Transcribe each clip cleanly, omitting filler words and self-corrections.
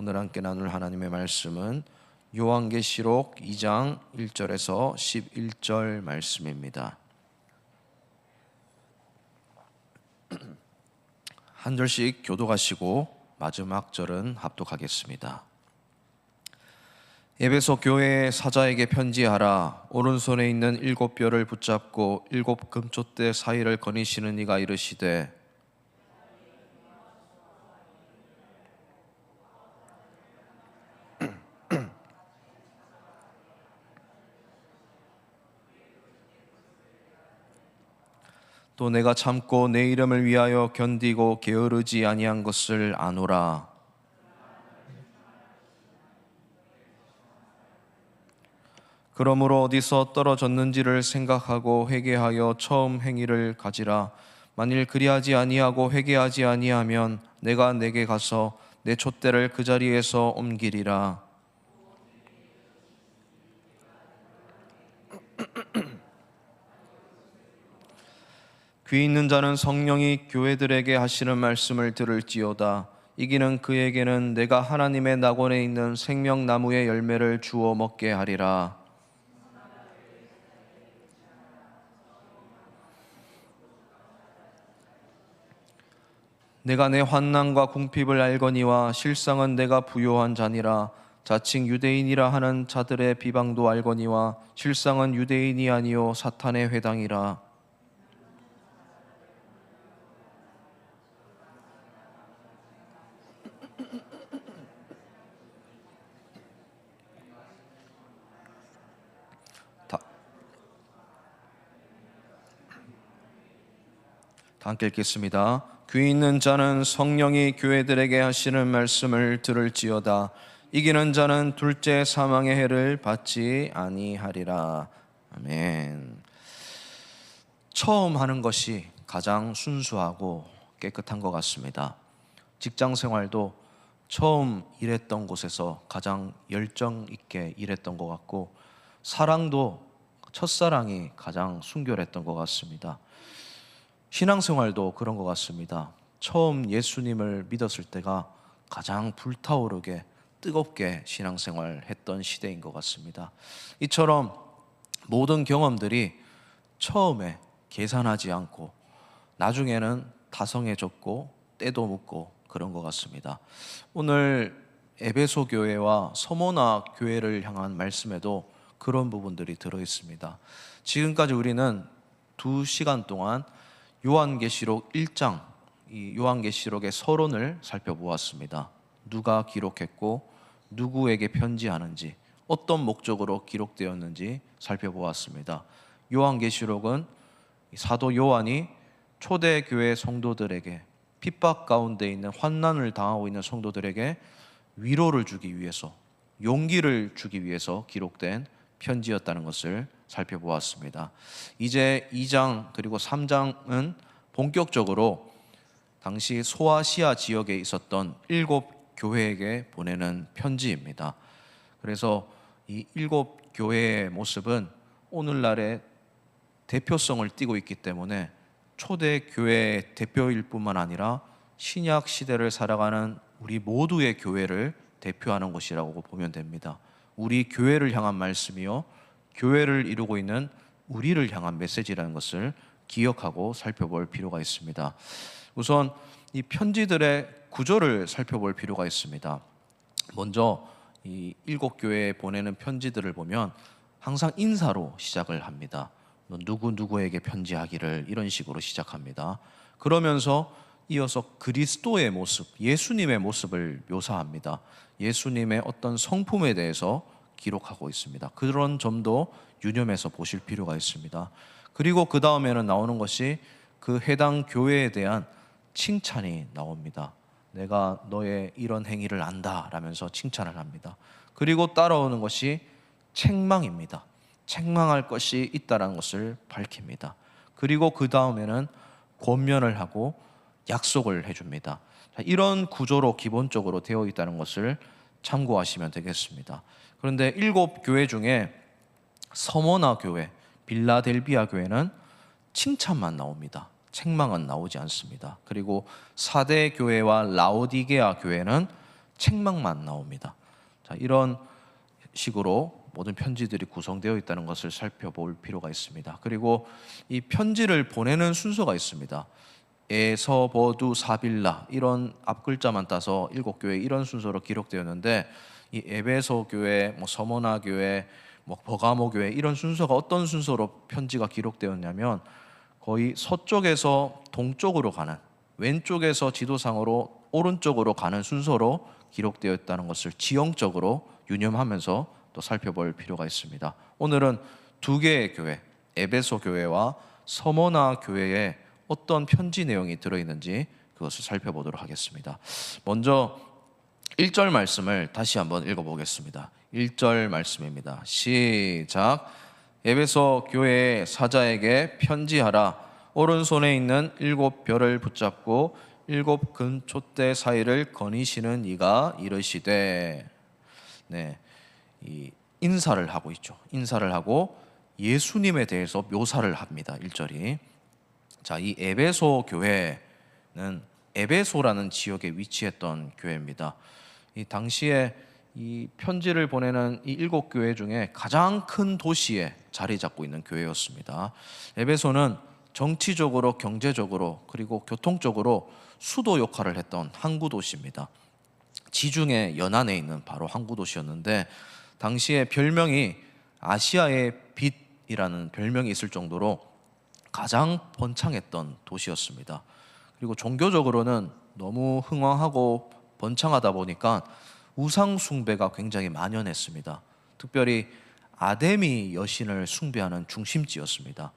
오늘 함께 나눌 하나님의 말씀은 요한계시록 2장 1절에서 11절 말씀입니다. 한 절씩 교독하시고 마지막 절은 합독하겠습니다. 에베소 교회의 사자에게 편지하라. 오른손에 있는 7뼈를 붙잡고 7금촛대 사이를 거니시는 이가 이르시되 또 내가 참고 내 이름을 위하여 견디고 게으르지 아니한 것을 아노라. 그러므로 어디서 떨어졌는지를 생각하고 회개하여 처음 행위를 가지라. 만일 그리하지 아니하고 회개하지 아니하면 내가 내게 가서 내 촛대를 그 자리에서 옮기리라. 귀 있는 자는 성령이 교회들에게 하시는 말씀을 들을지어다. 이기는 그에게는 내가 하나님의 낙원에 있는 생명나무의 열매를 주어 먹게 하리라. 내가 내 환난과 궁핍을 알거니와 실상은 내가 부요한 자니라. 자칭 유대인이라 하는 자들의 비방도 알거니와 실상은 유대인이 아니요 사탄의 회당이라. 다 함께 읽겠습니다. 귀 있는 자는 성령이 교회들에게 하시는 말씀을 들을지어다. 이기는 자는 둘째 사망의 해를 받지 아니하리라. 아멘. 처음 하는 것이 가장 순수하고 깨끗한 것 같습니다. 직장 생활도 처음 일했던 곳에서 가장 열정 있게 일했던 것 같고, 사랑도 첫사랑이 가장 순결했던 것 같습니다. 신앙생활도 그런 것 같습니다. 처음 예수님을 믿었을 때가 가장 불타오르게 뜨겁게 신앙생활 했던 시대인 것 같습니다. 이처럼 모든 경험들이 처음에 계산하지 않고 나중에는 다성해졌고 때도 묻고 그런 것 같습니다. 오늘 에베소 교회와 서모나 교회를 향한 말씀에도 그런 부분들이 들어있습니다. 지금까지 우리는 2시간 동안 요한계시록 1장, 이 요한계시록의 서론을 살펴보았습니다. 누가 기록했고 누구에게 편지하는지, 어떤 목적으로 기록되었는지 살펴보았습니다. 요한계시록은 사도 요한이 초대교회 성도들에게, 핍박 가운데 있는 환난을 당하고 있는 성도들에게 위로를 주기 위해서, 용기를 주기 위해서 기록된 편지였다는 것을 살펴보았습니다. 이제 2장 그리고 3장은 본격적으로 당시 소아시아 지역에 있었던 7교회에게 보내는 편지입니다. 그래서 이 7교회의 모습은 오늘날의 대표성을 띠고 있기 때문에 초대교회의 대표일 뿐만 아니라 신약 시대를 살아가는 우리 모두의 교회를 대표하는 것이라고 보면 됩니다. 우리 교회를 향한 말씀이요, 교회를 이루고 있는 우리를 향한 메시지라는 것을 기억하고 살펴볼 필요가 있습니다. 우선 이 편지들의 구조를 살펴볼 필요가 있습니다. 먼저 이 7교회에 보내는 편지들을 보면 항상 인사로 시작을 합니다. 누구누구에게 편지하기를, 이런 식으로 시작합니다. 그러면서 이어서 그리스도의 모습, 예수님의 모습을 묘사합니다. 예수님의 어떤 성품에 대해서 기록하고 있습니다. 그런 점도 유념해서 보실 필요가 있습니다. 그리고 그 다음에는 나오는 것이 그 해당 교회에 대한 칭찬이 나옵니다. 내가 너의 이런 행위를 안다 라면서 칭찬을 합니다. 그리고 따라오는 것이 책망입니다. 책망할 것이 있다는 것을 밝힙니다. 그리고 그 다음에는 권면을 하고 약속을 해줍니다. 이런 구조로 기본적으로 되어 있다는 것을 참고하시면 되겠습니다. 그런데 7교회 중에 서모나 교회, 빌라델비아 교회는 칭찬만 나옵니다. 책망은 나오지 않습니다. 그리고 사대 교회와 라오디게아 교회는 책망만 나옵니다. 자, 이런 식으로 모든 편지들이 구성되어 있다는 것을 살펴볼 필요가 있습니다. 그리고 이 편지를 보내는 순서가 있습니다. 에서버두 사빌라 이런 앞글자만 따서 7교회 이런 순서로 기록되었는데, 이 에베소 교회, 서머나 교회, 버가모 교회 이런 순서가 어떤 순서로 편지가 기록되었냐면 거의 서쪽에서 동쪽으로 가는, 왼쪽에서 지도상으로 오른쪽으로 가는 순서로 기록되어 있다는 것을 지형적으로 유념하면서 또 살펴볼 필요가 있습니다. 오늘은 두 개의 교회, 에베소 교회와 서머나 교회에 어떤 편지 내용이 들어있는지 그것을 살펴보도록 하겠습니다. 먼저 1절 말씀을 다시 한번 읽어보겠습니다. 1절 말씀입니다. 시작. 에베소 교회의 사자에게 편지하라. 오른손에 있는 7별을 붙잡고 7 금촛대 사이를 거니시는 이가 이르시되. 네, 이 인사를 하고 있죠. 인사를 하고 예수님에 대해서 묘사를 합니다. 1절이. 자, 이 에베소 교회는 에베소라는 지역에 위치했던 교회입니다. 이 당시에 이 편지를 보내는 이 7교회 중에 가장 큰 도시에 자리 잡고 있는 교회였습니다. 에베소는 정치적으로, 경제적으로, 그리고 교통적으로 수도 역할을 했던 항구 도시입니다. 지중해 연안에 있는 바로 항구 도시였는데, 당시에 별명이 아시아의 빛이라는 별명이 있을 정도로 가장 번창했던 도시였습니다. 그리고 종교적으로는 너무 흥왕하고 번창하다 보니까 우상 숭배가 굉장히 만연했습니다. 특별히 아데미 여신을 숭배하는 중심지였습니다.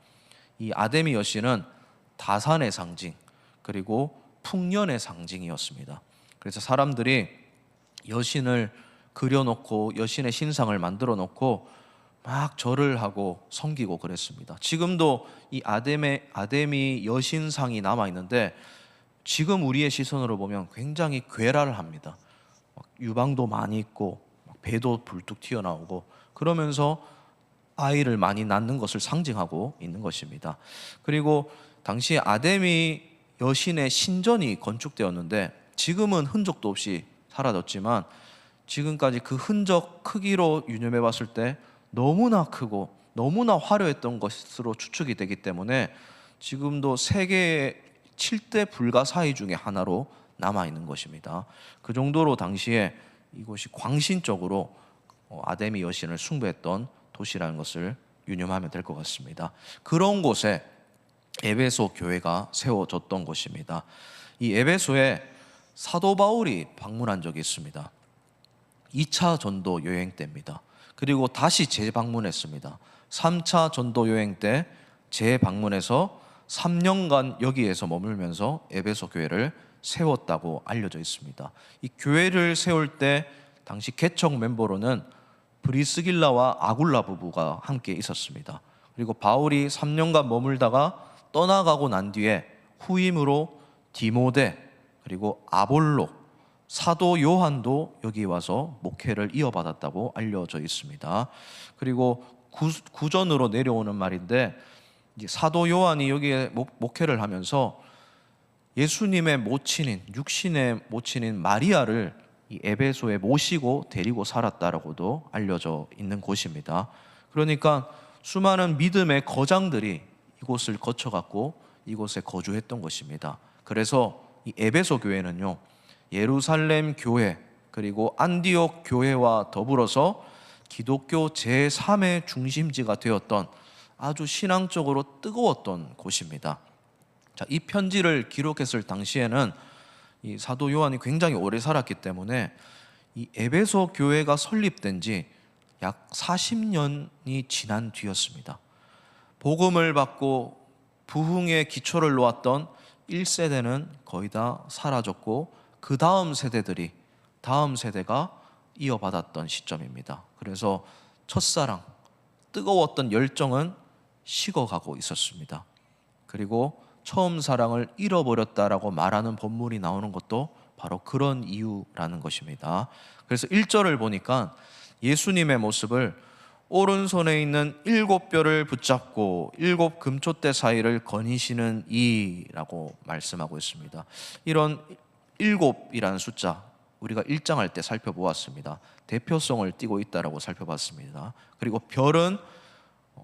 이 아데미 여신은 다산의 상징, 그리고 풍년의 상징이었습니다. 그래서 사람들이 여신을 그려놓고 여신의 신상을 만들어 놓고 막 절을 하고 섬기고 그랬습니다. 지금도 이 아데미 여신상이 남아 있는데, 지금 우리의 시선으로 보면 굉장히 괴랄을 합니다. 유방도 많이 있고 배도 불뚝 튀어나오고, 그러면서 아이를 많이 낳는 것을 상징하고 있는 것입니다. 그리고 당시 아데미 여신의 신전이 건축되었는데, 지금은 흔적도 없이 사라졌지만 지금까지 그 흔적 크기로 유념해 봤을 때 너무나 크고 너무나 화려했던 것으로 추측이 되기 때문에 지금도 세계의 7대 불가사의 중에 하나로 남아있는 것입니다. 그 정도로 당시에 이곳이 광신적으로 아데미 여신을 숭배했던 도시라는 것을 유념하면 될 것 같습니다. 그런 곳에 에베소 교회가 세워졌던 곳입니다. 이 에베소에 사도 바울이 방문한 적이 있습니다. 2차 전도 여행 때입니다. 그리고 다시 재방문했습니다. 3차 전도 여행 때 재방문해서 3년간 여기에서 머물면서 에베소 교회를 세웠다고 알려져 있습니다. 이 교회를 세울 때 당시 개척 멤버로는 브리스길라와 아굴라 부부가 함께 있었습니다. 그리고 바울이 3년간 머물다가 떠나가고 난 뒤에 후임으로 디모데, 그리고 아볼로, 사도 요한도 여기 와서 목회를 이어받았다고 알려져 있습니다. 그리고 구전으로 내려오는 말인데, 사도 요한이 여기에 목회를 하면서 예수님의 모친인, 육신의 모친인 마리아를 이 에베소에 모시고 데리고 살았다라고도 알려져 있는 곳입니다. 그러니까 수많은 믿음의 거장들이 이곳을 거쳐갔고 이곳에 거주했던 것입니다. 그래서 이 에베소 교회는요, 예루살렘 교회 그리고 안디옥 교회와 더불어서 기독교 제3의 중심지가 되었던 아주 신앙적으로 뜨거웠던 곳입니다. 자, 이 편지를 기록했을 당시에는 이 사도 요한이 굉장히 오래 살았기 때문에 이 에베소 교회가 설립된 지 약 40년이 지난 뒤였습니다. 복음을 받고 부흥의 기초를 놓았던 1세대는 거의 다 사라졌고, 그 다음 세대가 이어받았던 시점입니다. 그래서 첫사랑, 뜨거웠던 열정은 식어가고 있었습니다. 그리고 처음 사랑을 잃어버렸다라고 말하는 본문이 나오는 것도 바로 그런 이유라는 것입니다. 그래서 1절을 보니까 예수님의 모습을 오른손에 있는 7별을 붙잡고 7 금촛대 사이를 거니시는 이라고 말씀하고 있습니다. 이런 7이라는 숫자, 우리가 일장할 때 살펴보았습니다. 대표성을 띠고 있다라고 살펴봤습니다. 그리고 별은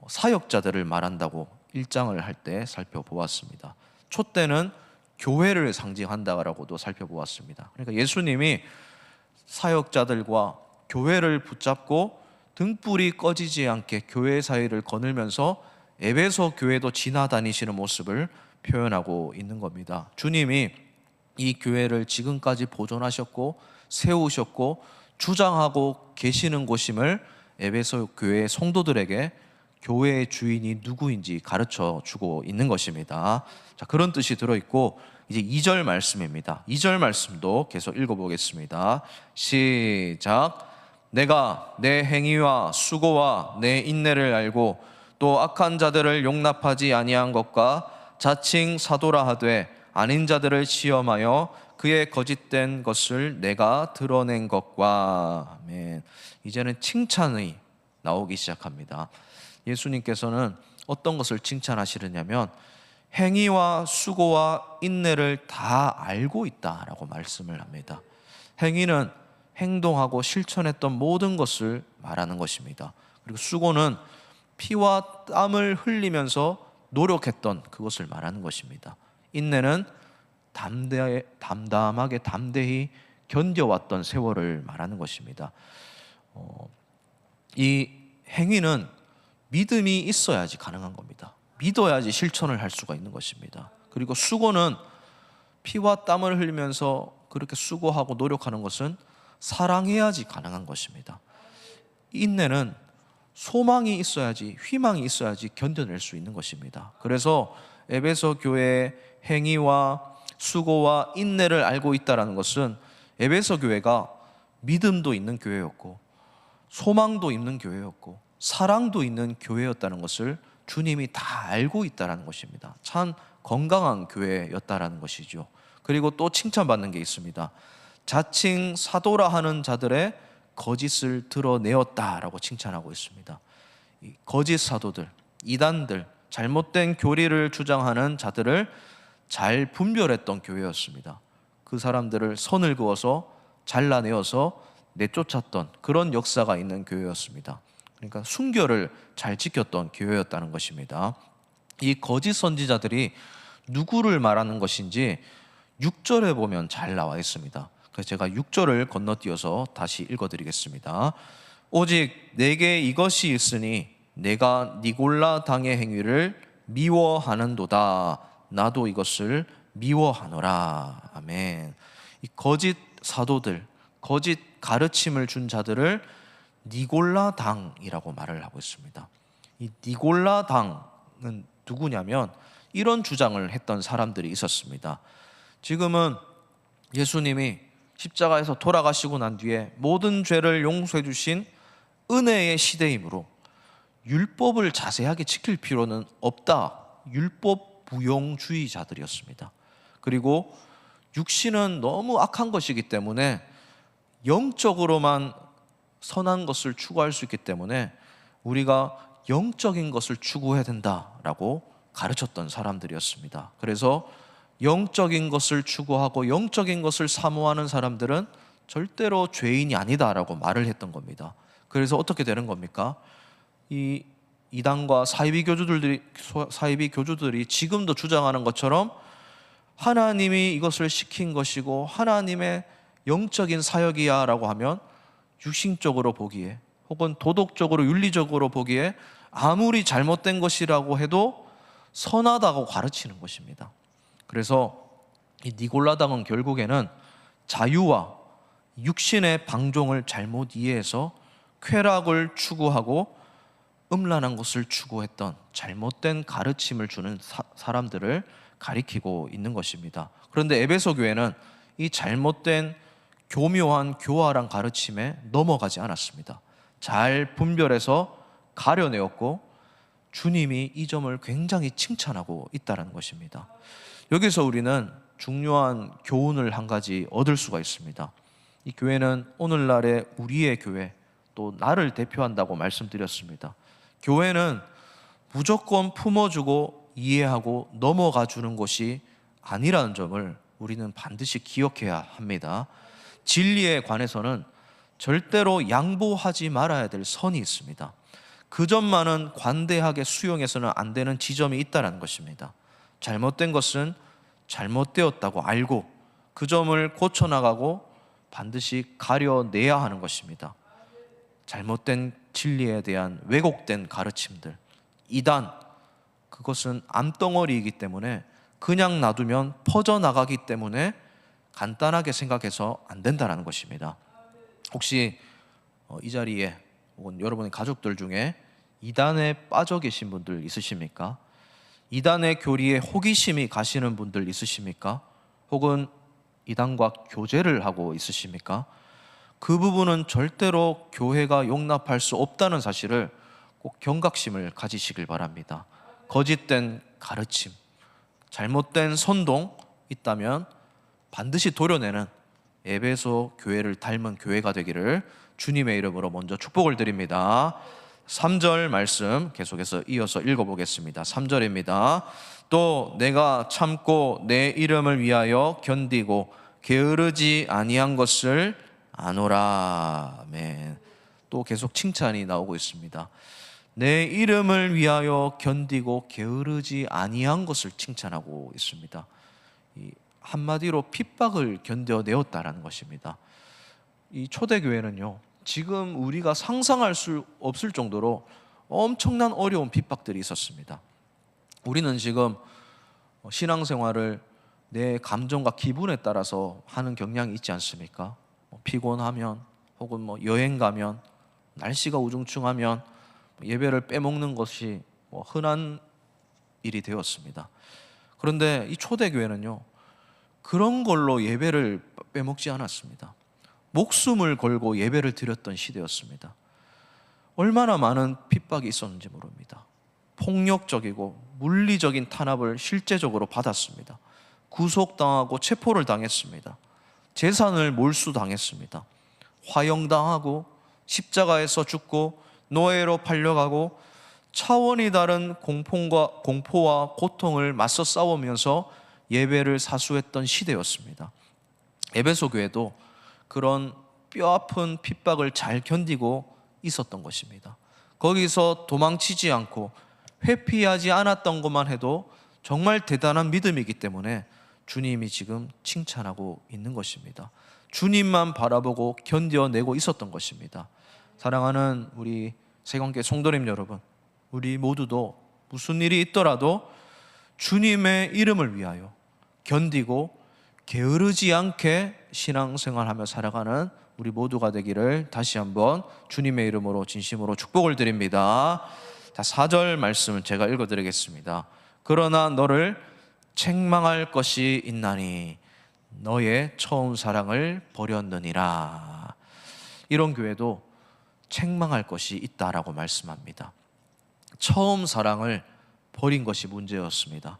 사역자들을 말한다고 일장을 할 때 살펴보았습니다. 촛대는 교회를 상징한다라고도 살펴보았습니다. 그러니까 예수님이 사역자들과 교회를 붙잡고 등불이 꺼지지 않게 교회 사이를 거닐면서 에베소 교회도 지나다니시는 모습을 표현하고 있는 겁니다. 주님이 이 교회를 지금까지 보존하셨고 세우셨고 주장하고 계시는 곳임을 에베소 교회 성도들에게 교회의 주인이 누구인지 가르쳐 주고 있는 것입니다. 자, 그런 뜻이 들어있고 이제 2절 말씀입니다. 2절 말씀도 계속 읽어보겠습니다. 시작. 내가 내 행위와 수고와 내 인내를 알고 또 악한 자들을 용납하지 아니한 것과 자칭 사도라 하되 아닌 자들을 시험하여 그의 거짓된 것을 내가 드러낸 것과. 아멘. 이제는 칭찬이 나오기 시작합니다. 예수님께서는 어떤 것을 칭찬하시느냐면 행위와 수고와 인내를 다 알고 있다라고 말씀을 합니다. 행위는 행동하고 실천했던 모든 것을 말하는 것입니다. 그리고 수고는 피와 땀을 흘리면서 노력했던 그것을 말하는 것입니다. 인내는 담담하게 담대히 견뎌왔던 세월을 말하는 것입니다. 이 행위는 믿음이 있어야지 가능한 겁니다. 믿어야지 실천을 할 수가 있는 것입니다. 그리고 수고는 피와 땀을 흘리면서 그렇게 수고하고 노력하는 것은 사랑해야지 가능한 것입니다. 인내는 소망이 있어야지, 희망이 있어야지 견뎌낼 수 있는 것입니다. 그래서 에베소 교회의 행위와 수고와 인내를 알고 있다는 것은 에베소 교회가 믿음도 있는 교회였고 소망도 있는 교회였고 사랑도 있는 교회였다는 것을 주님이 다 알고 있다는 것입니다. 참 건강한 교회였다는 것이죠. 그리고 또 칭찬받는 게 있습니다. 자칭 사도라 하는 자들의 거짓을 드러내었다라고 칭찬하고 있습니다. 이 거짓 사도들, 이단들, 잘못된 교리를 주장하는 자들을 잘 분별했던 교회였습니다. 그 사람들을 선을 그어서 잘라내어서 내쫓았던 그런 역사가 있는 교회였습니다. 그러니까 순결을 잘 지켰던 교회였다는 것입니다. 이 거짓 선지자들이 누구를 말하는 것인지 6절에 보면 잘 나와 있습니다. 그래서 제가 6절을 건너뛰어서 다시 읽어드리겠습니다. 오직 내게 이것이 있으니 내가 니골라 당의 행위를 미워하는도다. 나도 이것을 미워하노라. 아멘. 이 거짓 사도들, 거짓 가르침을 준 자들을 니골라 당이라고 말을 하고 있습니다. 이 니골라 당은 누구냐면 이런 주장을 했던 사람들이 있었습니다. 지금은 예수님이 십자가에서 돌아가시고 난 뒤에 모든 죄를 용서해 주신 은혜의 시대이므로 율법을 자세하게 지킬 필요는 없다. 율법 부용주의자들이었습니다. 그리고 육신은 너무 악한 것이기 때문에 영적으로만 선한 것을 추구할 수 있기 때문에 우리가 영적인 것을 추구해야 된다라고 가르쳤던 사람들이었습니다. 그래서 영적인 것을 추구하고 영적인 것을 사모하는 사람들은 절대로 죄인이 아니다라고 말을 했던 겁니다. 그래서 어떻게 되는 겁니까? 이 이단과 사이비 교주들이 지금도 주장하는 것처럼 하나님이 이것을 시킨 것이고 하나님의 영적인 사역이야 라고 하면 육신적으로 보기에 혹은 도덕적으로 윤리적으로 보기에 아무리 잘못된 것이라고 해도 선하다고 가르치는 것입니다. 그래서 이 니골라당은 결국에는 자유와 육신의 방종을 잘못 이해해서 쾌락을 추구하고 음란한 것을 추구했던 잘못된 가르침을 주는 사람들을 가리키고 있는 것입니다. 그런데 에베소 교회는 이 잘못된 교묘한 교활한 가르침에 넘어가지 않았습니다. 잘 분별해서 가려내었고 주님이 이 점을 굉장히 칭찬하고 있다는 것입니다. 여기서 우리는 중요한 교훈을 한 가지 얻을 수가 있습니다. 이 교회는 오늘날의 우리의 교회, 또 나를 대표한다고 말씀드렸습니다. 교회는 무조건 품어주고 이해하고 넘어가 주는 것이 아니라는 점을 우리는 반드시 기억해야 합니다. 진리에 관해서는 절대로 양보하지 말아야 될 선이 있습니다. 그 점만은 관대하게 수용해서는 안 되는 지점이 있다는 것입니다. 잘못된 것은 잘못되었다고 알고 그 점을 고쳐나가고 반드시 가려내야 하는 것입니다. 잘못된 진리에 대한 왜곡된 가르침들, 이단, 그것은 암덩어리이기 때문에 그냥 놔두면 퍼져나가기 때문에 간단하게 생각해서 안 된다는 것입니다. 혹시 이 자리에 혹은 여러분의 가족들 중에 이단에 빠져 계신 분들 있으십니까? 이단의 교리에 호기심이 가시는 분들 있으십니까? 혹은 이단과 교제를 하고 있으십니까? 그 부분은 절대로 교회가 용납할 수 없다는 사실을 꼭 경각심을 가지시길 바랍니다. 거짓된 가르침, 잘못된 선동 있다면 반드시 도려내는 에베소 교회를 닮은 교회가 되기를 주님의 이름으로 먼저 축복을 드립니다. 3절 말씀 계속해서 이어서 읽어보겠습니다. 3절입니다. 또 내가 참고 내 이름을 위하여 견디고 게으르지 아니한 것을 아노라. 아멘. 또 계속 칭찬이 나오고 있습니다. 내 이름을 위하여 견디고 게으르지 아니한 것을 칭찬하고 있습니다. 한마디로 핍박을 견뎌내었다라는 것입니다. 이 초대교회는요, 지금 우리가 상상할 수 없을 정도로 엄청난 어려운 핍박들이 있었습니다. 우리는 지금 신앙생활을 내 감정과 기분에 따라서 하는 경향이 있지 않습니까? 피곤하면 혹은 여행 가면, 날씨가 우중충하면 예배를 빼먹는 것이 흔한 일이 되었습니다. 그런데 이 초대교회는요, 그런 걸로 예배를 빼먹지 않았습니다. 목숨을 걸고 예배를 드렸던 시대였습니다. 얼마나 많은 핍박이 있었는지 모릅니다. 폭력적이고 물리적인 탄압을 실제적으로 받았습니다. 구속당하고 체포를 당했습니다. 재산을 몰수당했습니다. 화형당하고 십자가에서 죽고 노예로 팔려가고 차원이 다른 공포와 고통을 맞서 싸우면서 예배를 사수했던 시대였습니다. 에베소 교회도 그런 뼈아픈 핍박을 잘 견디고 있었던 것입니다. 거기서 도망치지 않고 회피하지 않았던 것만 해도 정말 대단한 믿음이기 때문에 주님이 지금 칭찬하고 있는 것입니다. 주님만 바라보고 견뎌내고 있었던 것입니다. 사랑하는 우리 세관계 성도님 여러분, 우리 모두도 무슨 일이 있더라도 주님의 이름을 위하여 견디고 게으르지 않게 신앙생활하며 살아가는 우리 모두가 되기를 다시 한번 주님의 이름으로 진심으로 축복을 드립니다. 자, 4절 말씀을 제가 읽어드리겠습니다. 그러나 너를 책망할 것이 있나니 너의 처음 사랑을 버렸느니라. 이런 교회도 책망할 것이 있다라고 말씀합니다. 처음 사랑을 버린 것이 문제였습니다.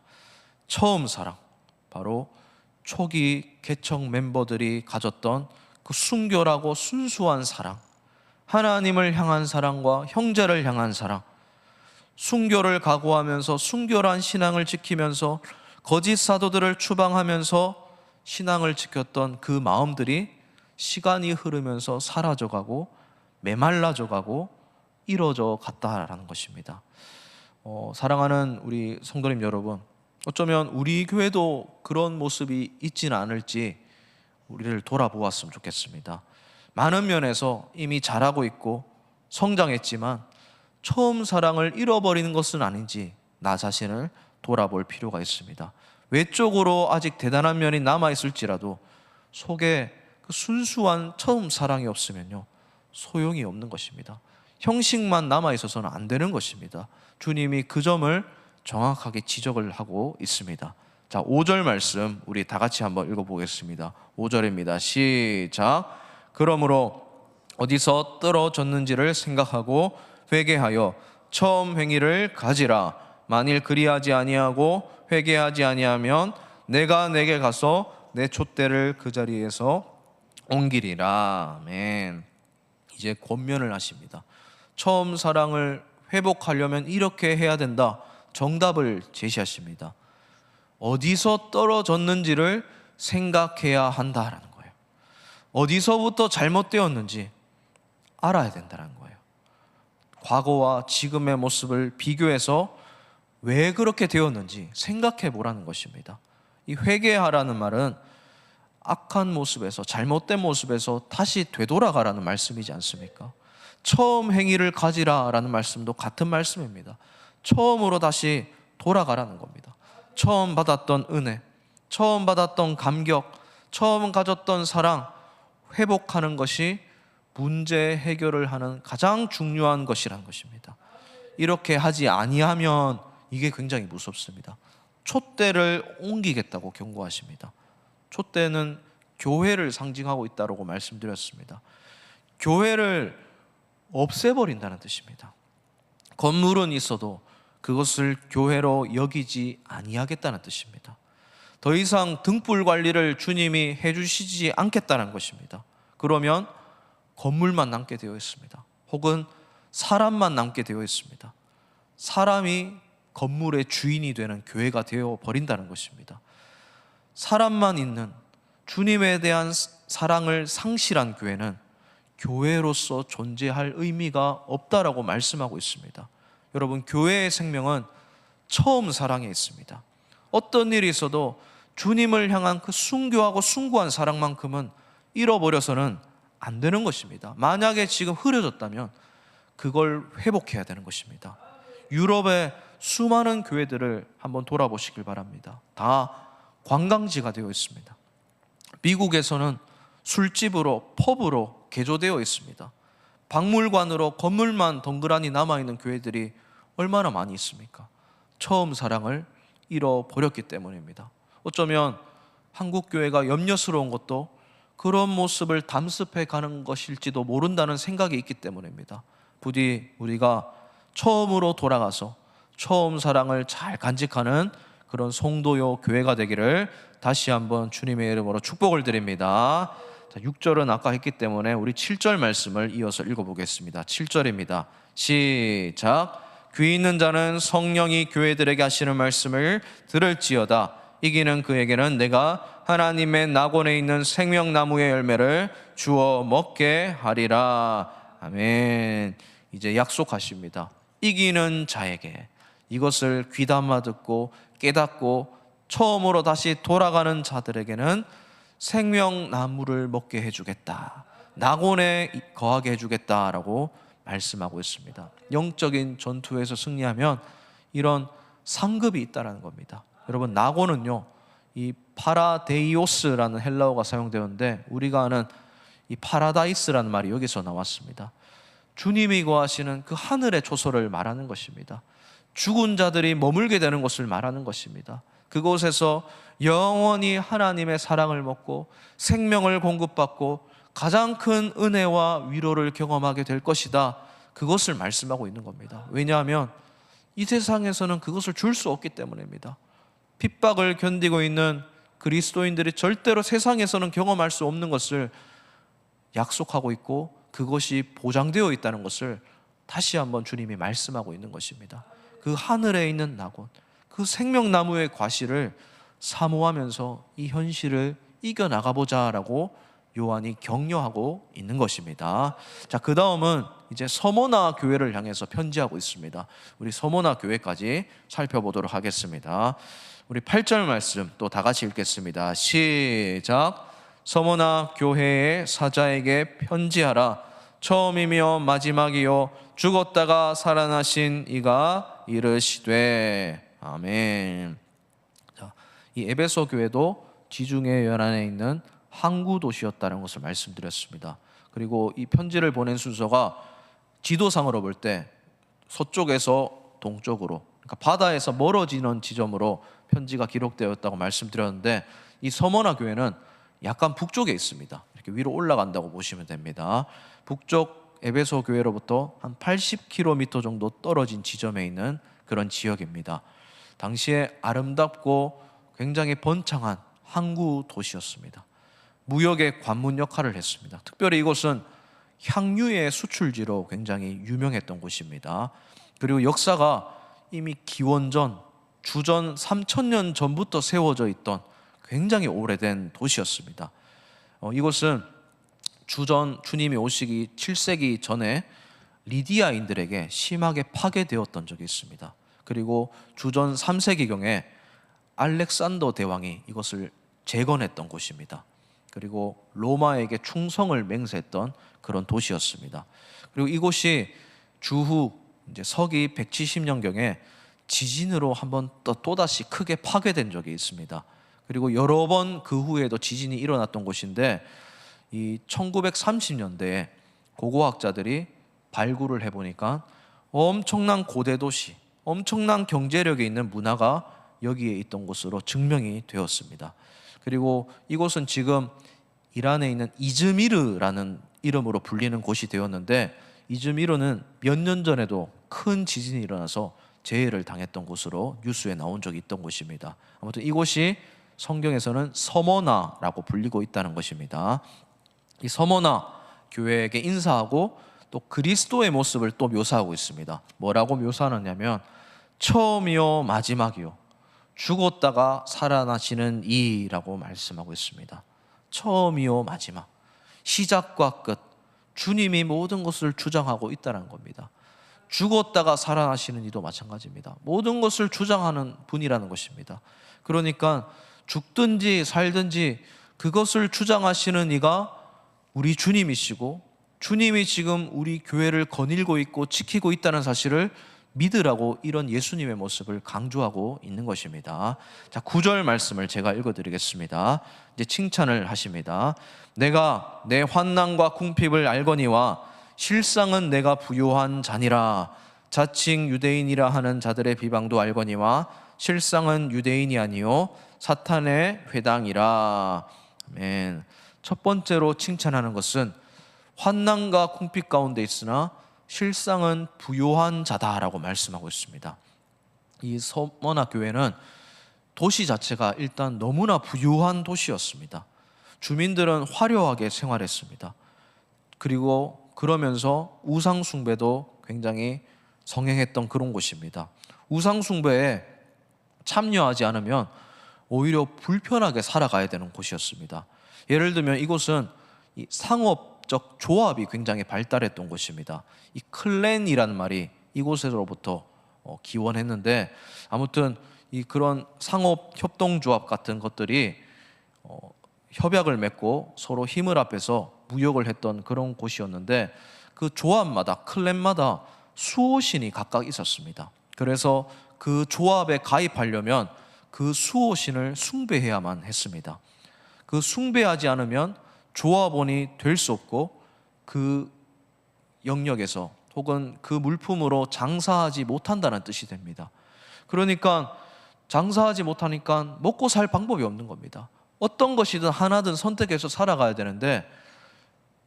처음 사랑, 바로 초기 개척 멤버들이 가졌던 그 순결하고 순수한 사랑, 하나님을 향한 사랑과 형제를 향한 사랑, 순교를 각오하면서 순결한 신앙을 지키면서 거짓 사도들을 추방하면서 신앙을 지켰던 그 마음들이 시간이 흐르면서 사라져가고 메말라져가고 이뤄져 갔다라는 것입니다. 사랑하는 우리 성도님 여러분, 어쩌면 우리 교회도 그런 모습이 있지는 않을지 우리를 돌아보았으면 좋겠습니다. 많은 면에서 이미 잘하고 있고 성장했지만 처음 사랑을 잃어버리는 것은 아닌지 나 자신을 돌아볼 필요가 있습니다. 외적으로 아직 대단한 면이 남아있을지라도 속에 그 순수한 처음 사랑이 없으면요, 소용이 없는 것입니다. 형식만 남아있어서는 안 되는 것입니다. 주님이 그 점을 정확하게 지적을 하고 있습니다. 자, 5절 말씀 우리 다 같이 한번 읽어보겠습니다. 5절입니다. 시작. 그러므로 어디서 떨어졌는지를 생각하고 회개하여 처음 행위를 가지라. 만일 그리하지 아니하고 회개하지 아니하면 내가 내게 가서 내 촛대를 그 자리에서 옮기리라. 아멘. 이제 권면을 하십니다. 처음 사랑을 회복하려면 이렇게 해야 된다. 정답을 제시하십니다. 어디서 떨어졌는지를 생각해야 한다라는 거예요. 어디서부터 잘못되었는지 알아야 된다는 거예요. 과거와 지금의 모습을 비교해서 왜 그렇게 되었는지 생각해 보라는 것입니다. 이 회개하라는 말은 악한 모습에서, 잘못된 모습에서 다시 되돌아가라는 말씀이지 않습니까? 처음 행위를 가지라라는 말씀도 같은 말씀입니다. 처음으로 다시 돌아가라는 겁니다. 처음 받았던 은혜, 처음 받았던 감격, 처음 가졌던 사랑 회복하는 것이 문제 해결을 하는 가장 중요한 것이라는 것입니다. 이렇게 하지 아니하면 이게 굉장히 무섭습니다. 촛대를 옮기겠다고 경고하십니다. 촛대는 교회를 상징하고 있다고 말씀드렸습니다. 교회를 없애버린다는 뜻입니다. 건물은 있어도 그것을 교회로 여기지 아니하겠다는 뜻입니다. 더 이상 등불 관리를 주님이 해주시지 않겠다는 것입니다. 그러면 건물만 남게 되어 있습니다. 혹은 사람만 남게 되어 있습니다. 사람이 건물의 주인이 되는 교회가 되어 버린다는 것입니다. 사람만 있는, 주님에 대한 사랑을 상실한 교회는 교회로서 존재할 의미가 없다라고 말씀하고 있습니다. 여러분, 교회의 생명은 처음 사랑에 있습니다. 어떤 일이 있어도 주님을 향한 그 순교하고 숭고한 사랑만큼은 잃어버려서는 안 되는 것입니다. 만약에 지금 흐려졌다면 그걸 회복해야 되는 것입니다. 유럽의 수많은 교회들을 한번 돌아보시길 바랍니다. 다 관광지가 되어 있습니다. 미국에서는 술집으로, 펍으로 개조되어 있습니다. 박물관으로 건물만 덩그러니 남아있는 교회들이 얼마나 많이 있습니까? 처음 사랑을 잃어버렸기 때문입니다. 어쩌면 한국 교회가 염려스러운 것도 그런 모습을 담습해 가는 것일지도 모른다는 생각이 있기 때문입니다. 부디 우리가 처음으로 돌아가서 처음 사랑을 잘 간직하는 그런 성도요 교회가 되기를 다시 한번 주님의 이름으로 축복을 드립니다. 6절은 아까 했기 때문에 우리 7절 말씀을 이어서 읽어보겠습니다. 7절입니다. 시작. 귀 있는 자는 성령이 교회들에게 하시는 말씀을 들을지어다. 이기는 그에게는 내가 하나님의 낙원에 있는 생명나무의 열매를 주어 먹게 하리라. 아멘. 이제 약속하십니다. 이기는 자에게, 이것을 귀담아 듣고 깨닫고 처음으로 다시 돌아가는 자들에게는 생명나무를 먹게 해주겠다, 낙원에 거하게 해주겠다라고 말씀하고 있습니다. 영적인 전투에서 승리하면 이런 상급이 있다는 겁니다. 여러분, 낙원은요, 이 파라데이오스라는 헬라어가 사용되었는데 우리가 아는 이 파라다이스라는 말이 여기서 나왔습니다. 주님이 거하시는 그 하늘의 초소를 말하는 것입니다. 죽은 자들이 머물게 되는 것을 말하는 것입니다. 그곳에서 영원히 하나님의 사랑을 먹고 생명을 공급받고 가장 큰 은혜와 위로를 경험하게 될 것이다, 그것을 말씀하고 있는 겁니다. 왜냐하면 이 세상에서는 그것을 줄 수 없기 때문입니다. 핍박을 견디고 있는 그리스도인들이 절대로 세상에서는 경험할 수 없는 것을 약속하고 있고 그것이 보장되어 있다는 것을 다시 한번 주님이 말씀하고 있는 것입니다. 그 하늘에 있는 낙원, 그 생명나무의 과실을 사모하면서 이 현실을 이겨나가보자라고 요한이 격려하고 있는 것입니다. 자, 그 다음은 이제 서모나 교회를 향해서 편지하고 있습니다. 우리 서모나 교회까지 살펴보도록 하겠습니다. 우리 8절 말씀 또 다 같이 읽겠습니다. 시작. 서모나 교회의 사자에게 편지하라. 처음이며 마지막이요 죽었다가 살아나신 이가 이르시되. 아멘. 자, 이 에베소 교회도 지중해 연안에 있는 항구 도시였다는 것을 말씀드렸습니다. 그리고 이 편지를 보낸 순서가 지도상으로 볼 때 서쪽에서 동쪽으로, 그러니까 바다에서 멀어지는 지점으로 편지가 기록되었다고 말씀드렸는데, 이 서머나 교회는 약간 북쪽에 있습니다. 이렇게 위로 올라간다고 보시면 됩니다. 북쪽 에베소 교회로부터 한 80km 정도 떨어진 지점에 있는 그런 지역입니다. 당시에 아름답고 굉장히 번창한 항구 도시였습니다. 무역의 관문 역할을 했습니다. 특별히 이곳은 향유의 수출지로 굉장히 유명했던 곳입니다. 그리고 역사가 이미 기원전, 주전 3000년 전부터 세워져 있던 굉장히 오래된 도시였습니다. 이곳은 주님이 오시기 7세기 전에 리디아인들에게 심하게 파괴되었던 적이 있습니다. 그리고 주전 3세기경에 알렉산더 대왕이 이것을 재건했던 곳입니다. 그리고 로마에게 충성을 맹세했던 그런 도시였습니다. 그리고 이곳이 주후 이제 서기 170년경에 지진으로 한번 또다시 크게 파괴된 적이 있습니다. 그리고 여러 번 그 후에도 지진이 일어났던 곳인데, 이 1930년대에 고고학자들이 발굴을 해보니까 엄청난 고대 도시, 엄청난 경제력이 있는 문화가 여기에 있던 곳으로 증명이 되었습니다. 그리고 이곳은 지금 이란에 있는 이즈미르라는 이름으로 불리는 곳이 되었는데, 이즈미르는 몇 년 전에도 큰 지진이 일어나서 재해를 당했던 곳으로 뉴스에 나온 적이 있던 곳입니다. 아무튼 이곳이 성경에서는 서머나라고 불리고 있다는 것입니다. 이 서머나 교회에게 인사하고 또 그리스도의 모습을 또 묘사하고 있습니다. 뭐라고 묘사하느냐면 처음이요 마지막이요 죽었다가 살아나시는 이라고 말씀하고 있습니다. 처음이요 마지막, 시작과 끝, 주님이 모든 것을 주장하고 있다는 겁니다. 죽었다가 살아나시는 이도 마찬가지입니다. 모든 것을 주장하는 분이라는 것입니다. 그러니까 죽든지 살든지 그것을 주장하시는 이가 우리 주님이시고, 주님이 지금 우리 교회를 거닐고 있고 지키고 있다는 사실을 믿으라고 이런 예수님의 모습을 강조하고 있는 것입니다. 자, 9절 말씀을 제가 읽어드리겠습니다. 이제 칭찬을 하십니다. 내가 내 환난과 궁핍을 알거니와 실상은 내가 부요한 자니라. 자칭 유대인이라 하는 자들의 비방도 알거니와 실상은 유대인이 아니요 사탄의 회당이라. 아멘. 첫 번째로 칭찬하는 것은 환난과 궁핍 가운데 있으나 실상은 부요한 자다라고 말씀하고 있습니다. 이 서머나 교회는 도시 자체가 일단 너무나 부유한 도시였습니다. 주민들은 화려하게 생활했습니다. 그리고 그러면서 우상 숭배도 굉장히 성행했던 그런 곳입니다. 우상 숭배에 참여하지 않으면 오히려 불편하게 살아가야 되는 곳이었습니다. 예를 들면 이곳은 이 상업적 조합이 굉장히 발달했던 곳입니다. 이 클랜이라는 말이 이곳에서부터 기원했는데, 아무튼 이 그런 상업 협동조합 같은 것들이 협약을 맺고 서로 힘을 합해서 무역을 했던 그런 곳이었는데, 그 조합마다, 클랜마다 수호신이 각각 있었습니다. 그래서 그 조합에 가입하려면 그 수호신을 숭배해야만 했습니다. 그 숭배하지 않으면 조합원이 될 수 없고 그 영역에서 혹은 그 물품으로 장사하지 못한다는 뜻이 됩니다. 그러니까 장사하지 못하니까 먹고 살 방법이 없는 겁니다. 어떤 것이든 하나든 선택해서 살아가야 되는데,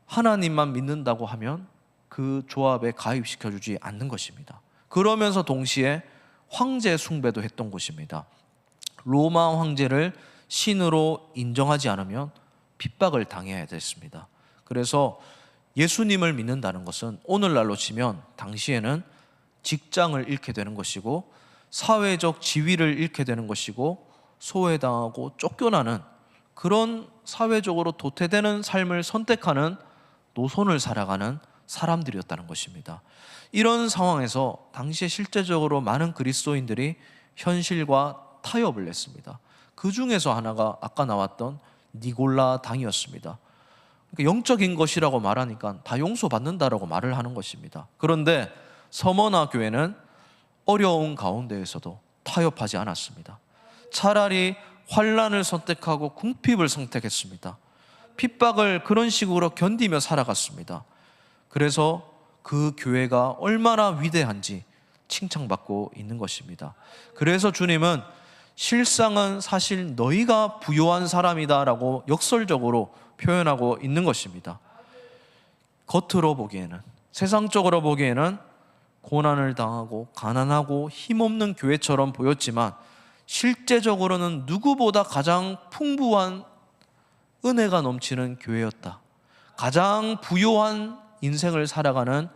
하나님만 믿는다고 하면 그 조합에 가입시켜주지 않는 것입니다. 그러면서 동시에 황제 숭배도 했던 곳입니다. 로마 황제를 신으로 인정하지 않으면 핍박을 당해야 됐습니다. 그래서 예수님을 믿는다는 것은 오늘날로 치면 당시에는 직장을 잃게 되는 것이고, 사회적 지위를 잃게 되는 것이고, 소외당하고 쫓겨나는 그런 사회적으로 도태되는 삶을 선택하는 노선을 살아가는 사람들이었다는 것입니다. 이런 상황에서 당시에 실제적으로 많은 그리스도인들이 현실과 타협을 했습니다. 그 중에서 하나가 아까 나왔던 니골라 당이었습니다. 그러니까 영적인 것이라고 말하니까 다 용서받는다라고 말을 하는 것입니다. 그런데 서머나 교회는 어려운 가운데에서도 타협하지 않았습니다. 차라리 환난을 선택하고 궁핍을 선택했습니다. 핍박을 그런 식으로 견디며 살아갔습니다. 그래서 그 교회가 얼마나 위대한지 칭찬받고 있는 것입니다. 그래서 주님은 실상은 사실 너희가 부요한 사람이다 라고 역설적으로 표현하고 있는 것입니다. 겉으로 보기에는, 세상적으로 보기에는 고난을 당하고 가난하고 힘없는 교회처럼 보였지만 실제적으로는 누구보다 가장 풍부한 은혜가 넘치는 교회였다. 가장 부요한 인생을 살아가는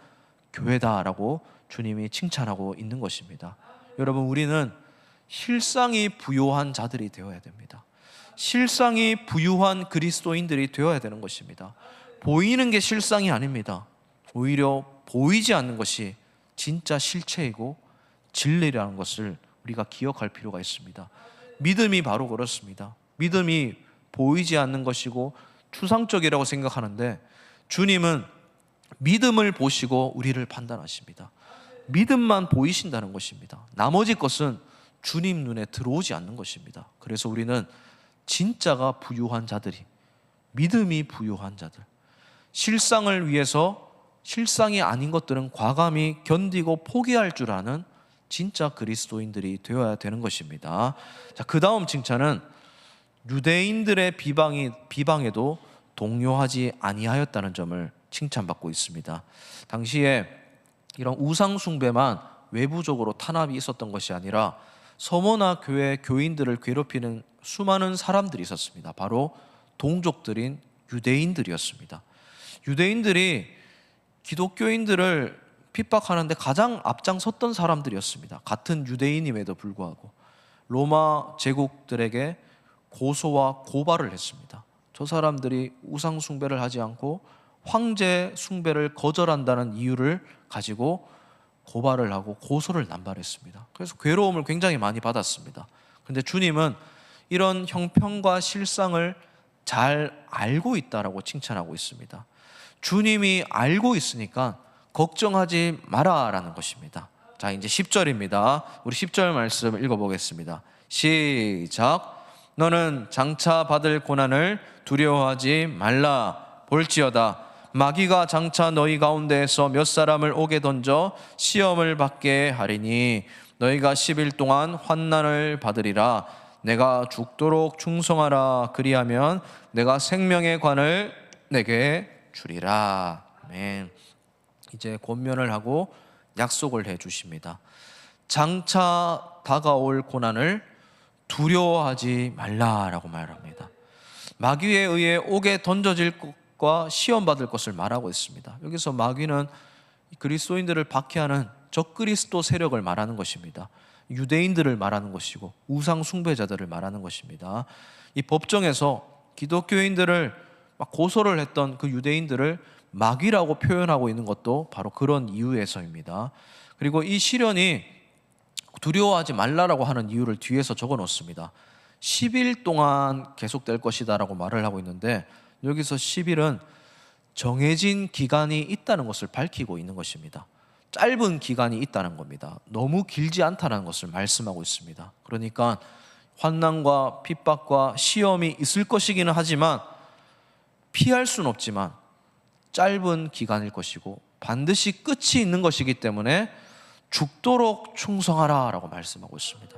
교회다라고 주님이 칭찬하고 있는 것입니다. 여러분, 우리는 실상이 부요한 자들이 되어야 됩니다. 실상이 부유한 그리스도인들이 되어야 되는 것입니다. 보이는 게 실상이 아닙니다. 오히려 보이지 않는 것이 진짜 실체이고 진리라는 것을 우리가 기억할 필요가 있습니다. 믿음이 바로 그렇습니다. 믿음이 보이지 않는 것이고 추상적이라고 생각하는데, 주님은 믿음을 보시고 우리를 판단하십니다. 믿음만 보이신다는 것입니다. 나머지 것은 주님 눈에 들어오지 않는 것입니다. 그래서 우리는 진짜가 부유한 자들이, 믿음이 부유한 자들, 실상을 위해서 실상이 아닌 것들은 과감히 견디고 포기할 줄 아는 진짜 그리스도인들이 되어야 되는 것입니다. 자, 그 다음 칭찬은 유대인들의 비방에도 동요하지 아니하였다는 점을 칭찬받고 있습니다. 당시에 이런 우상 숭배만 외부적으로 탄압이 있었던 것이 아니라 서머나 교회 교인들을 괴롭히는 수많은 사람들이 있었습니다. 바로 동족들인 유대인들이었습니다. 유대인들이 기독교인들을 핍박하는데 가장 앞장섰던 사람들이었습니다. 같은 유대인임에도 불구하고 로마 제국들에게 고소와 고발을 했습니다. 저 사람들이 우상 숭배를 하지 않고 황제 숭배를 거절한다는 이유를 가지고 고발을 하고 고소를 남발했습니다. 그래서 괴로움을 굉장히 많이 받았습니다. 그런데 주님은 이런 형편과 실상을 잘 알고 있다라고 칭찬하고 있습니다. 주님이 알고 있으니까 걱정하지 마라라는 것입니다. 자, 이제 10절입니다. 우리 10절 말씀 읽어보겠습니다. 시작. 너는 장차 받을 고난을 두려워하지 말라. 볼지어다 마귀가 장차 너희 가운데에서 몇 사람을 옥에 던져 시험을 받게 하리니 너희가 10일 동안 환난을 받으리라. 내가 죽도록 충성하라. 그리하면 내가 생명의 관을 내게 주리라. 아멘. 이제 권면을 하고 약속을 해 주십니다. 장차 다가올 고난을 두려워하지 말라라고 말합니다. 마귀에 의해 옥에 던져질 것과 시험받을 것을 말하고 있습니다. 여기서 마귀는 그리스도인들을 박해하는 적그리스도 세력을 말하는 것입니다. 유대인들을 말하는 것이고 우상 숭배자들을 말하는 것입니다. 이 법정에서 기독교인들을 막 고소를 했던 그 유대인들을 마귀라고 표현하고 있는 것도 바로 그런 이유에서입니다. 그리고 이 시련이 두려워하지 말라라고 하는 이유를 뒤에서 적어 놓습니다. 10일 동안 계속될 것이다 라고 말을 하고 있는데, 여기서 10일은 정해진 기간이 있다는 것을 밝히고 있는 것입니다. 짧은 기간이 있다는 겁니다. 너무 길지 않다는 것을 말씀하고 있습니다. 그러니까 환난과 핍박과 시험이 있을 것이기는 하지만 피할 수는 없지만 짧은 기간일 것이고 반드시 끝이 있는 것이기 때문에 죽도록 충성하라 라고 말씀하고 있습니다.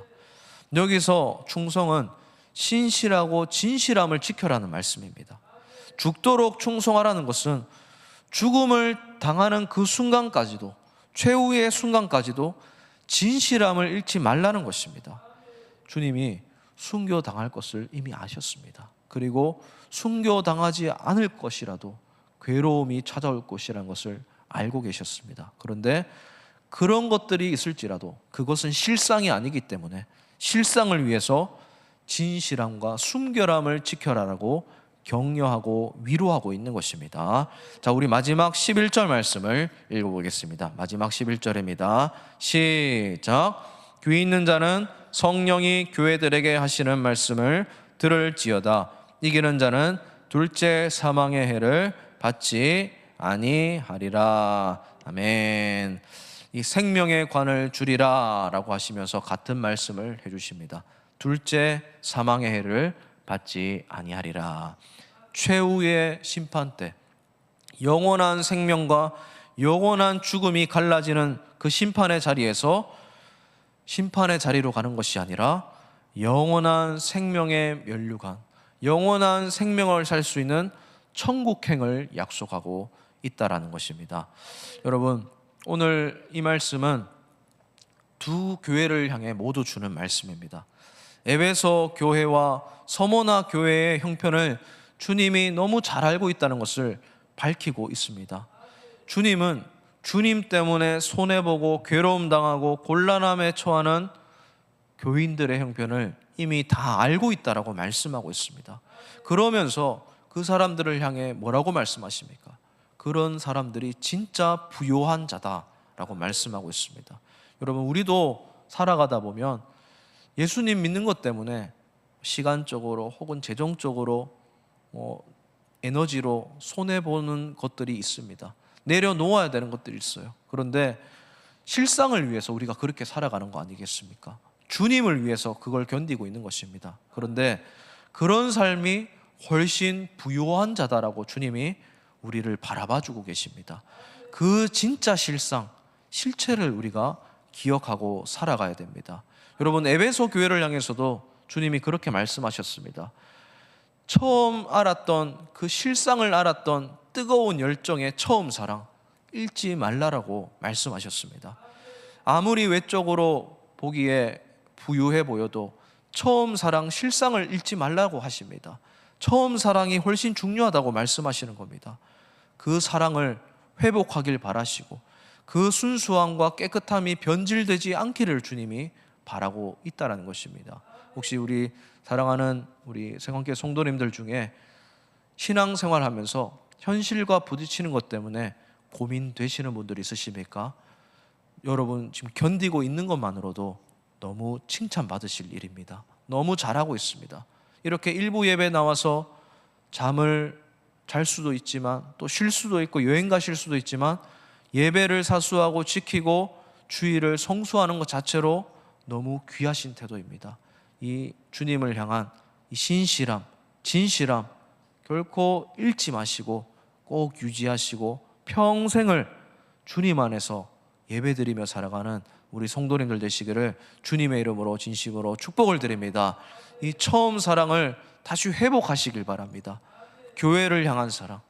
여기서 충성은 신실하고 진실함을 지켜라는 말씀입니다. 죽도록 충성하라는 것은 죽음을 당하는 그 순간까지도, 최후의 순간까지도 진실함을 잃지 말라는 것입니다. 주님이 순교당할 것을 이미 아셨습니다. 그리고 순교당하지 않을 것이라도 괴로움이 찾아올 것이라는 것을 알고 계셨습니다. 그런데 그런 것들이 있을지라도 그것은 실상이 아니기 때문에 실상을 위해서 진실함과 순결함을 지켜라라고 격려하고 위로하고 있는 것입니다. 자, 우리 마지막 11절 말씀을 읽어보겠습니다. 마지막 11절입니다. 시작. 귀 있는 자는 성령이 교회들에게 하시는 말씀을 들을지어다. 이기는 자는 둘째 사망의 해를 받지 아니하리라. 아멘. 이 생명의 관을 주리라 라고 하시면서 같은 말씀을 해주십니다. 둘째 사망의 해를 받지 아니하리라. 최후의 심판 때 영원한 생명과 영원한 죽음이 갈라지는 그 심판의 자리에서 심판의 자리로 가는 것이 아니라 영원한 생명의 면류관, 영원한 생명을 살 수 있는 천국행을 약속하고 있다라는 것입니다. 여러분, 오늘 이 말씀은 두 교회를 향해 모두 주는 말씀입니다. 에베소 교회와 서머나 교회의 형편을 주님이 너무 잘 알고 있다는 것을 밝히고 있습니다. 주님은 주님 때문에 손해보고 괴로움 당하고 곤란함에 처하는 교인들의 형편을 이미 다 알고 있다라고 말씀하고 있습니다. 그러면서 그 사람들을 향해 뭐라고 말씀하십니까? 그런 사람들이 진짜 부요한 자다라고 말씀하고 있습니다. 여러분, 우리도 살아가다 보면 예수님 믿는 것 때문에 시간적으로 혹은 재정적으로 에너지로 손해보는 것들이 있습니다. 내려놓아야 되는 것들이 있어요. 그런데 실상을 위해서 우리가 그렇게 살아가는 거 아니겠습니까? 주님을 위해서 그걸 견디고 있는 것입니다. 그런데 그런 삶이 훨씬 부요한 자다라고 주님이 우리를 바라봐주고 계십니다. 그 진짜 실체를 우리가 기억하고 살아가야 됩니다. 여러분, 에베소 교회를 향해서도 주님이 그렇게 말씀하셨습니다. 처음 알았던 그 실상을 알았던 뜨거운 열정의 처음 사랑 잃지 말라라고 말씀하셨습니다. 아무리 외적으로 보기에 부유해 보여도 처음 사랑 실상을 잃지 말라고 하십니다. 처음 사랑이 훨씬 중요하다고 말씀하시는 겁니다. 그 사랑을 회복하길 바라시고 그 순수함과 깨끗함이 변질되지 않기를 주님이 바라고 있다는 것입니다. 혹시 우리 사랑하는 우리 생관계 성도님들 중에 신앙생활하면서 현실과 부딪히는 것 때문에 고민되시는 분들이 있으십니까? 여러분, 지금 견디고 있는 것만으로도 너무 칭찬받으실 일입니다. 너무 잘하고 있습니다. 이렇게 일부 예배 나와서 잠을 잘 수도 있지만 또 쉴 수도 있고 여행 가실 수도 있지만 예배를 사수하고 지키고 주일을 성수하는 것 자체로 너무 귀하신 태도입니다. 이 주님을 향한 이 신실함, 진실함 결코 잃지 마시고 꼭 유지하시고 평생을 주님 안에서 예배드리며 살아가는 우리 성도님들 되시기를 주님의 이름으로 진심으로 축복을 드립니다. 이 처음 사랑을 다시 회복하시길 바랍니다. 교회를 향한 사랑,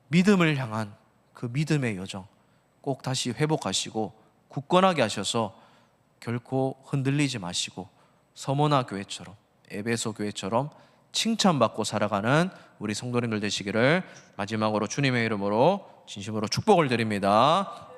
믿음을 향한 그 믿음의 여정 꼭 다시 회복하시고 굳건하게 하셔서 결코 흔들리지 마시고 서머나 교회처럼, 에베소 교회처럼 칭찬받고 살아가는 우리 성도님들 되시기를 마지막으로 주님의 이름으로 진심으로 축복을 드립니다.